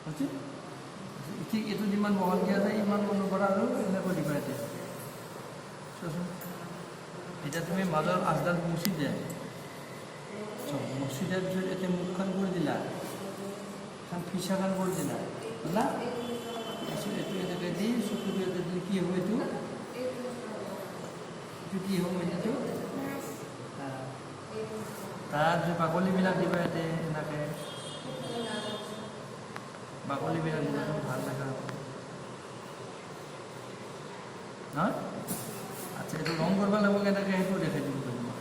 বুজি ঠিক এইটো যিমান বহল দিয়া যায় ইমান মনৰ পৰা আৰু এনেকৈ দিবা এতিয়া চোৱাচোন এতিয়া তুমি মাজৰ আচডাল মুচি দিয়া মুচি দিয়াৰ পিছত এতিয়া মুখখন কৰি দিলা এখন পিছাখন কৰি দিলা বুজিলা তাৰপিছত এইটো এনেকৈ দি চকুটো এটা দিলে কি হ'ব এইটো কি হ'ব এইটো তাৰ যে বাকলিবিলাক দিবা ইয়াতে এনেকৈ বাকলিবিলাক দিবাচোন ভাল দেখা হ'ব নহয় আচ্ছা এইটো ৰং কৰিব লাগিব কেনেকৈ সেইটো দেখাই দিম তোমাক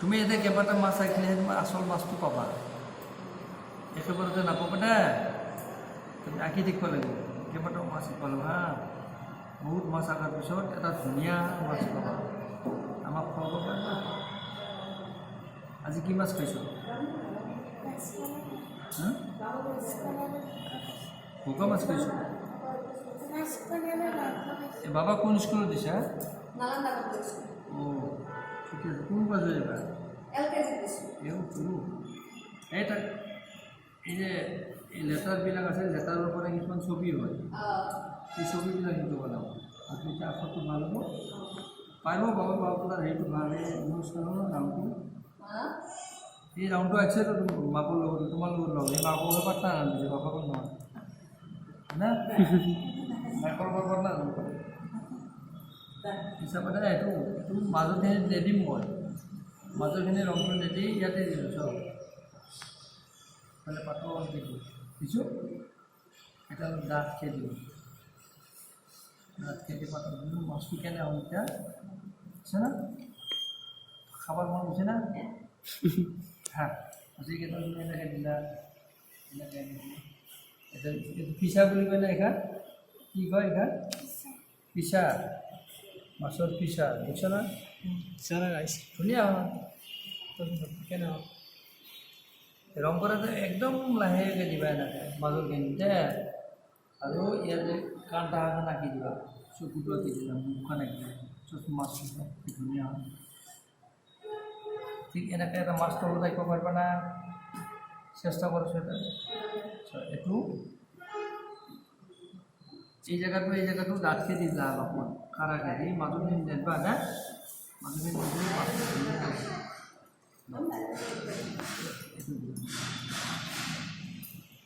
তুমি এতিয়া কেইবাটা মাছ ৰাখিলেহে তোমাৰ আচল মাছটো পাবা একেবাৰতে নাপাবা দে তুমি আঁকি দেখিব লাগিব কেইবাটাও মাছ শিকিব লাগিব হা বহুত মাছ আঁকাৰ পিছত এটা ধুনীয়া মাছ পাবা আমাক খুৱাব পাৰিবা আজি কি মাছ খাইছ ভোকা মাছ খাইছ এই বাবা কোন স্কুলত দিছা অঁ ঠিক আছে কোন ক্লাছত যাবা এই তাক এই যে এই লেটাৰবিলাক আছে লেটাৰৰ পৰা কিছুমান ছবি হয় এই ছবিবিলাক শিকিব বনাব আৰু এতিয়া আখৰটো ভাল হ'ব পাৰিব বাবা বাবা হেৰিটো ভাল এই অনুষ্ঠানৰ নামটো এই ৰাউণ্ডটো আছে মাকৰ লগত তোমাৰ লগত লগ এই মাকৰ লগত পাৰ্টনাৰ আনিছে বাপাকৰ নহয় না মাকৰ লগত পাৰ্টনাৰ হিচাপতে এইটো মাজৰখিনি নিদিম মই মাজৰখিনি ৰংটো নিদি ইয়াতে দিছোঁ চব মানে পাতৰ দিছোঁ দিছোঁ এটা ডাঠকৈ দিওঁ ডাঠকৈ দি পাতৰ দিলোঁ মাছটো কেনে হ'ল এতিয়া আছে না খাবৰ মন হৈছে না হা আজিকেইটা তুমি এনেকৈ দিলা এনেকৈ এইটো পিছা বুলি কয় না এখান কি কয় এখান পিছা মাছৰ পিছা বুজিছা না ধুনীয়া হয় কেনে হয় ৰং কৰাটো একদম লাহেকৈ দিবা এনেকৈ মাজৰ খিনিতে আৰু ইয়াতে কাণ্টা এখন আঁকি দিবা চকুটো আঁকি দিবা মুখখন আঁকি দিবা চব মাছ ধুনীয়া হয় ঠিক এনেকৈ এটা মাছ তলত ৰাখিব পাৰিবা না চেষ্টা কৰিছোঁ এটা এইটো এই জেগাটো ডাঠকৈ দিলা অলপমান কাৰাকৈ দি মাজৰখিনি নেদবা না মাজৰখিনি